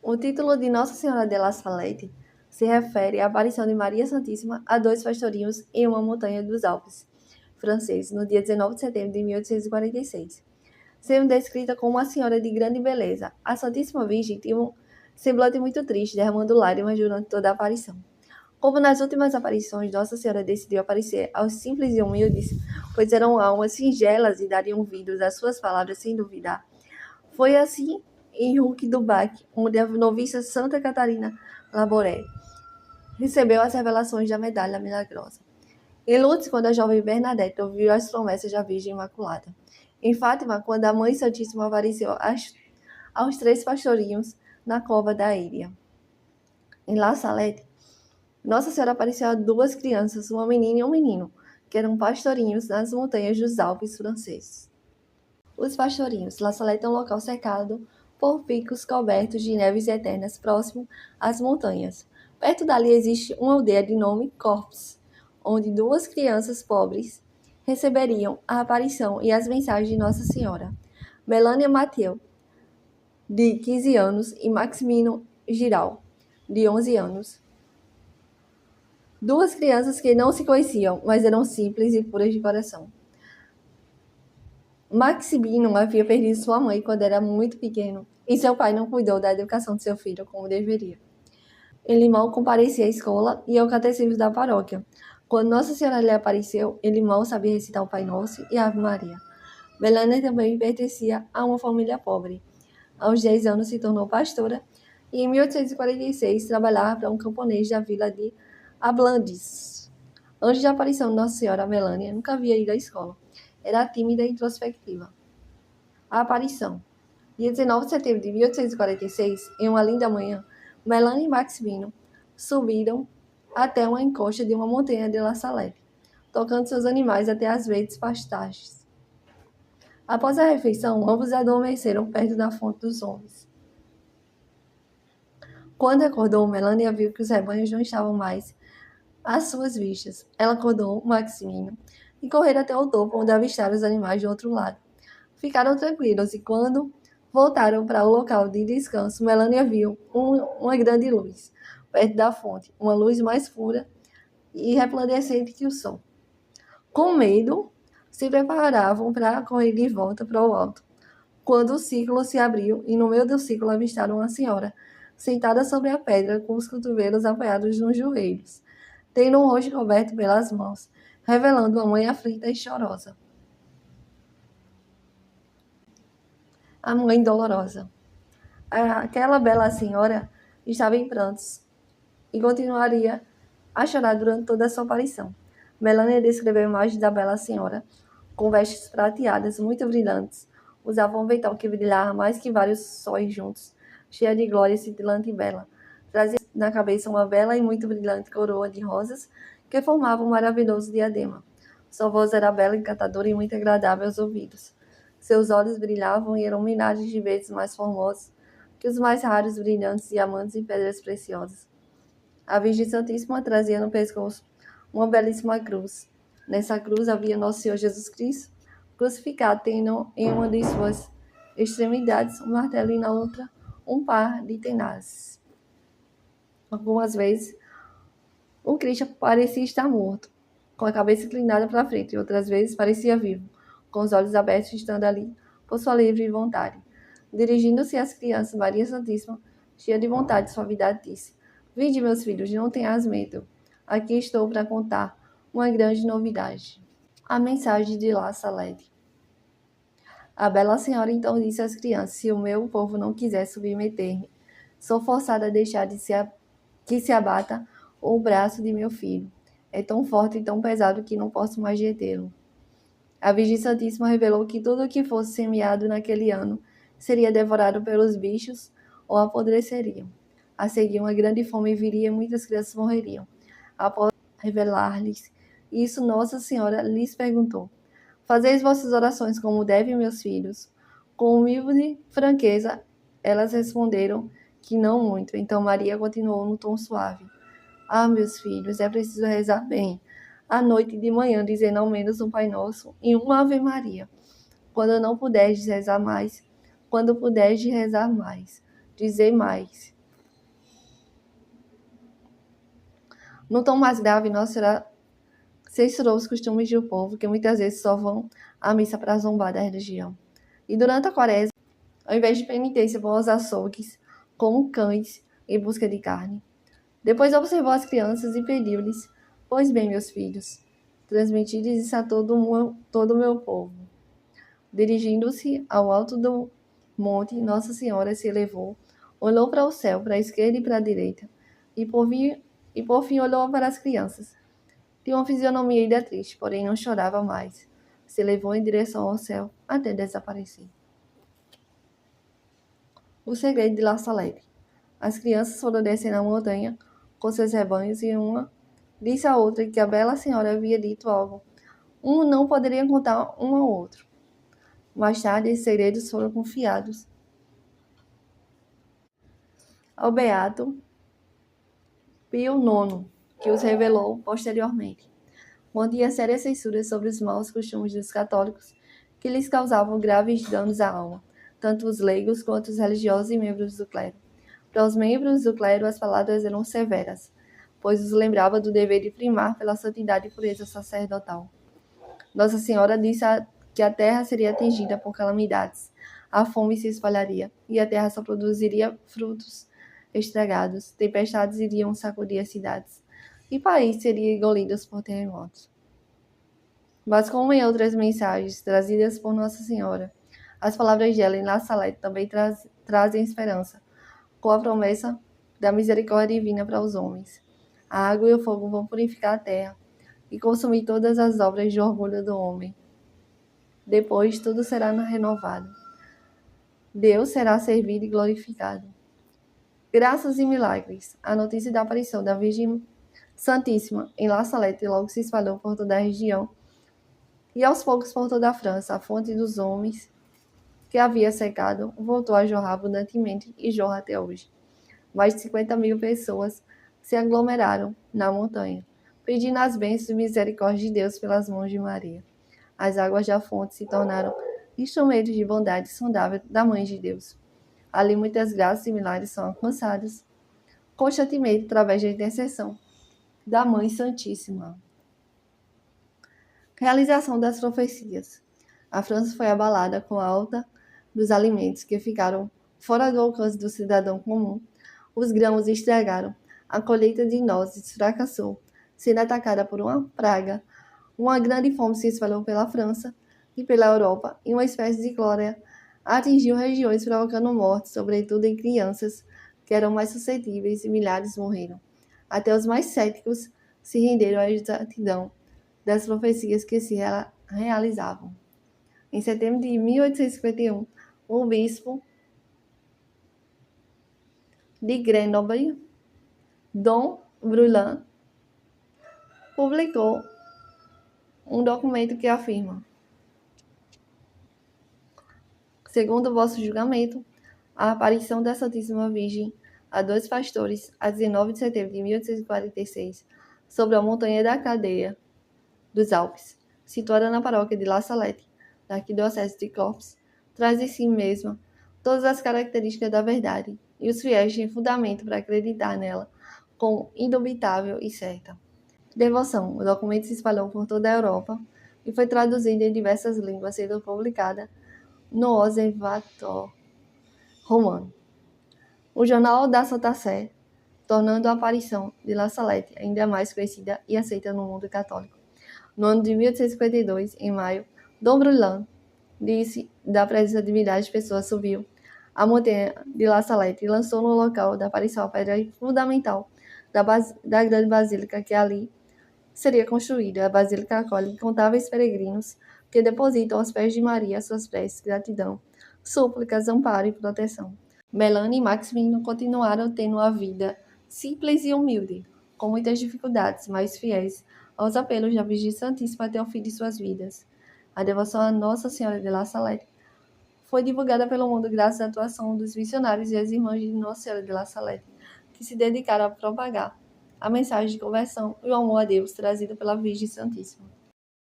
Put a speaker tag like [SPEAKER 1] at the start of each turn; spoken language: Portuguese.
[SPEAKER 1] O título de Nossa Senhora de La Salette se refere à aparição de Maria Santíssima a dois pastorinhos em uma montanha dos Alpes franceses, no dia 19 de setembro de 1846. Sendo descrita como uma senhora de grande beleza, a Santíssima Virgem tinha um semblante muito triste, derramando lágrimas durante toda a aparição. Como nas últimas aparições, Nossa Senhora decidiu aparecer aos simples e humildes, pois eram almas singelas e dariam ouvidos às suas palavras sem duvidar. Foi assim em Huck do Bac, onde a noviça Santa Catarina Laboré recebeu as revelações da medalha milagrosa. Em Lourdes, quando a jovem Bernadette ouviu as promessas da Virgem Imaculada. Em Fátima, quando a Mãe Santíssima apareceu aos três pastorinhos na cova da Íria. Em La Salette, Nossa Senhora apareceu a duas crianças, uma menina e um menino, que eram pastorinhos nas montanhas dos Alpes franceses. Os pastorinhos. La Salette é um local cercado por picos cobertos de neves eternas próximo às montanhas. Perto dali existe uma aldeia de nome Corps, onde duas crianças pobres receberiam a aparição e as mensagens de Nossa Senhora. Melania Mathieu, de 15 anos, e Maximino Giral, de 11 anos. Duas crianças que não se conheciam, mas eram simples e puras de coração. Maximino havia perdido sua mãe quando era muito pequeno, e seu pai não cuidou da educação de seu filho como deveria. Ele mal comparecia à escola e ao catecismo da paróquia. Quando Nossa Senhora lhe apareceu, ele mal sabia recitar o Pai Nosso e a Ave Maria. Melania também pertencia a uma família pobre. Aos 10 anos se tornou pastora e em 1846 trabalhava para um camponês da vila de Ablandes. Antes da aparição de Nossa Senhora, Melania nunca havia ido à escola. Era tímida e introspectiva. A aparição. Dia 19 de setembro de 1846, em uma linda manhã, Melania e Maximino subiram até uma encosta de uma montanha de La Salette, tocando seus animais até as verdes pastagens. Após a refeição, ambos adormeceram perto da fonte dos homens. Quando acordou, Melania viu que os rebanhos não estavam mais às suas vistas. Ela acordou Maximino e correram até o topo, onde avistaram os animais do outro lado. Ficaram tranquilos e quando voltaram para o local de descanso, Melania viu uma grande luz perto da fonte, uma luz mais pura e resplandecente que o sol. Com medo, se preparavam para correr de volta para o alto, quando o círculo se abriu e no meio do círculo avistaram uma senhora, sentada sobre a pedra com os cotovelos apoiados nos joelhos, tendo um rosto coberto pelas mãos, revelando uma mãe aflita e chorosa. A mãe dolorosa. Aquela bela senhora estava em prantos e continuaria a chorar durante toda a sua aparição. Melania descreveu a imagem da bela senhora, com vestes prateadas muito brilhantes. Usava um avental que brilhava mais que vários sóis juntos, cheia de glória cintilante e bela. Trazia na cabeça uma bela e muito brilhante coroa de rosas que formava um maravilhoso diadema. Sua voz era bela, encantadora e muito agradável aos ouvidos. Seus olhos brilhavam e eram milhares de vezes mais formosos que os mais raros brilhantes diamantes e pedras preciosas. A Virgem Santíssima trazia no pescoço uma belíssima cruz. Nessa cruz havia Nosso Senhor Jesus Cristo, crucificado, tendo em uma de suas extremidades um martelo e na outra um par de tenazes. Algumas vezes, o Cristo parecia estar morto, com a cabeça inclinada para frente, e outras vezes parecia vivo, com os olhos abertos, estando ali por sua livre vontade. Dirigindo-se às crianças, Maria Santíssima, cheia de vontade e suavidade, disse: Vinde, meus filhos, não tenhas medo. Aqui estou para contar uma grande novidade. A mensagem de La Salette. A bela senhora então disse às crianças: Se o meu povo não quiser submeter-me, sou forçada a deixar que se abata o braço de meu filho. É tão forte e tão pesado que não posso mais detê-lo. A Virgem Santíssima revelou que tudo o que fosse semeado naquele ano seria devorado pelos bichos ou apodreceriam. A seguir, uma grande fome viria e muitas crianças morreriam. Após revelar-lhes isso, Nossa Senhora lhes perguntou: Fazeis vossas orações como devem, meus filhos? Com humilde franqueza, elas responderam que não muito. Então Maria continuou no tom suave: Ah, meus filhos, é preciso rezar bem. À noite e de manhã, dizendo ao menos um Pai Nosso e uma Ave Maria. Quando não puderdes rezar mais, quando puderdes rezar mais, dizei mais. No tom mais grave, Nossa Senhora censurou os costumes do povo, que muitas vezes só vão à missa para zombar da religião. E durante a quaresma, ao invés de penitência, vão aos açougues, como cães, em busca de carne. Depois observou as crianças e pediu-lhes: Pois bem, meus filhos, transmiti-lhes isso a todo o meu povo. Dirigindo-se ao alto do monte, Nossa Senhora se elevou, olhou para o céu, para a esquerda e para a direita, e por fim olhou para as crianças. Tinha uma fisionomia ainda triste, porém não chorava mais. Se elevou em direção ao céu até desaparecer. O segredo de La Salette. As crianças foram descendo a montanha com seus rebanhos e uma disse à outra que a bela senhora havia dito algo. Um não poderia contar um ao outro. Mais tarde, esses segredos foram confiados ao beato Pio IX, que os revelou posteriormente. Mantinha sérias censuras sobre os maus costumes dos católicos, que lhes causavam graves danos à alma, tanto os leigos quanto os religiosos e membros do clero. Para os membros do clero, as palavras eram severas, pois os lembrava do dever de primar pela santidade e pureza sacerdotal. Nossa Senhora disse que a terra seria atingida por calamidades, a fome se espalharia, e a terra só produziria frutos estragados, tempestades iriam sacudir as cidades, e países seriam engolidos por terremotos. Mas como em outras mensagens trazidas por Nossa Senhora, as palavras dela em La Salette também trazem esperança, com a promessa da misericórdia divina para os homens. A água e o fogo vão purificar a terra e consumir todas as obras de orgulho do homem. Depois tudo será renovado. Deus será servido e glorificado. Graças e milagres. A notícia da aparição da Virgem Santíssima em La Salette logo se espalhou por toda a região e aos poucos por toda a França. A fonte dos homens que havia secado voltou a jorrar abundantemente e jorra até hoje. Mais de 50.000 pessoas se aglomeraram na montanha, pedindo as bênçãos e misericórdia de Deus pelas mãos de Maria. As águas da fonte se tornaram instrumentos de bondade insondável da Mãe de Deus. Ali muitas graças e milagres são alcançados constantemente através da intercessão da Mãe Santíssima. Realização das profecias. A França foi abalada com a alta dos alimentos que ficaram fora do alcance do cidadão comum. Os grãos estragaram, a colheita de nozes fracassou, sendo atacada por uma praga. Uma grande fome se espalhou pela França e pela Europa, e uma espécie de cólera atingiu regiões provocando mortes, sobretudo em crianças, que eram mais suscetíveis, e milhares morreram. Até os mais céticos se renderam à exatidão das profecias que se realizavam. Em setembro de 1851, o bispo de Grenoble, Dom Brulin, publicou um documento que afirma: segundo o vosso julgamento, a aparição da Santíssima Virgem a dois pastores, a 19 de setembro de 1846, sobre a montanha da Cadeia dos Alpes, situada na paróquia de La Salette, da arquidiocese de Corpes, traz em si mesma todas as características da verdade, e os fiéis têm fundamento para acreditar nela como indubitável e certa. Devoção. O documento se espalhou por toda a Europa e foi traduzido em diversas línguas, sendo publicada no Observatoire Romano. O Jornal da Santa Sé, tornando a aparição de La Salette ainda mais conhecida e aceita no mundo católico. No ano de 1852, em maio, Dom Brulin disse da presença de milhares de pessoas, subiu a montanha de La Salette e lançou no local da aparição a pedra fundamental da grande basílica que ali seria construída. A basílica acolhe incontáveis peregrinos que depositam aos pés de Maria suas preces, gratidão, súplicas, amparo e proteção. Melanie e Maximino continuaram tendo uma vida simples e humilde, com muitas dificuldades, mas fiéis aos apelos da Virgem Santíssima até o fim de suas vidas. A devoção a Nossa Senhora de La Salette foi divulgada pelo mundo graças à atuação dos missionários e as irmãs de Nossa Senhora de La Salette, que se dedicaram a propagar a mensagem de conversão e o amor a Deus trazido pela Virgem Santíssima.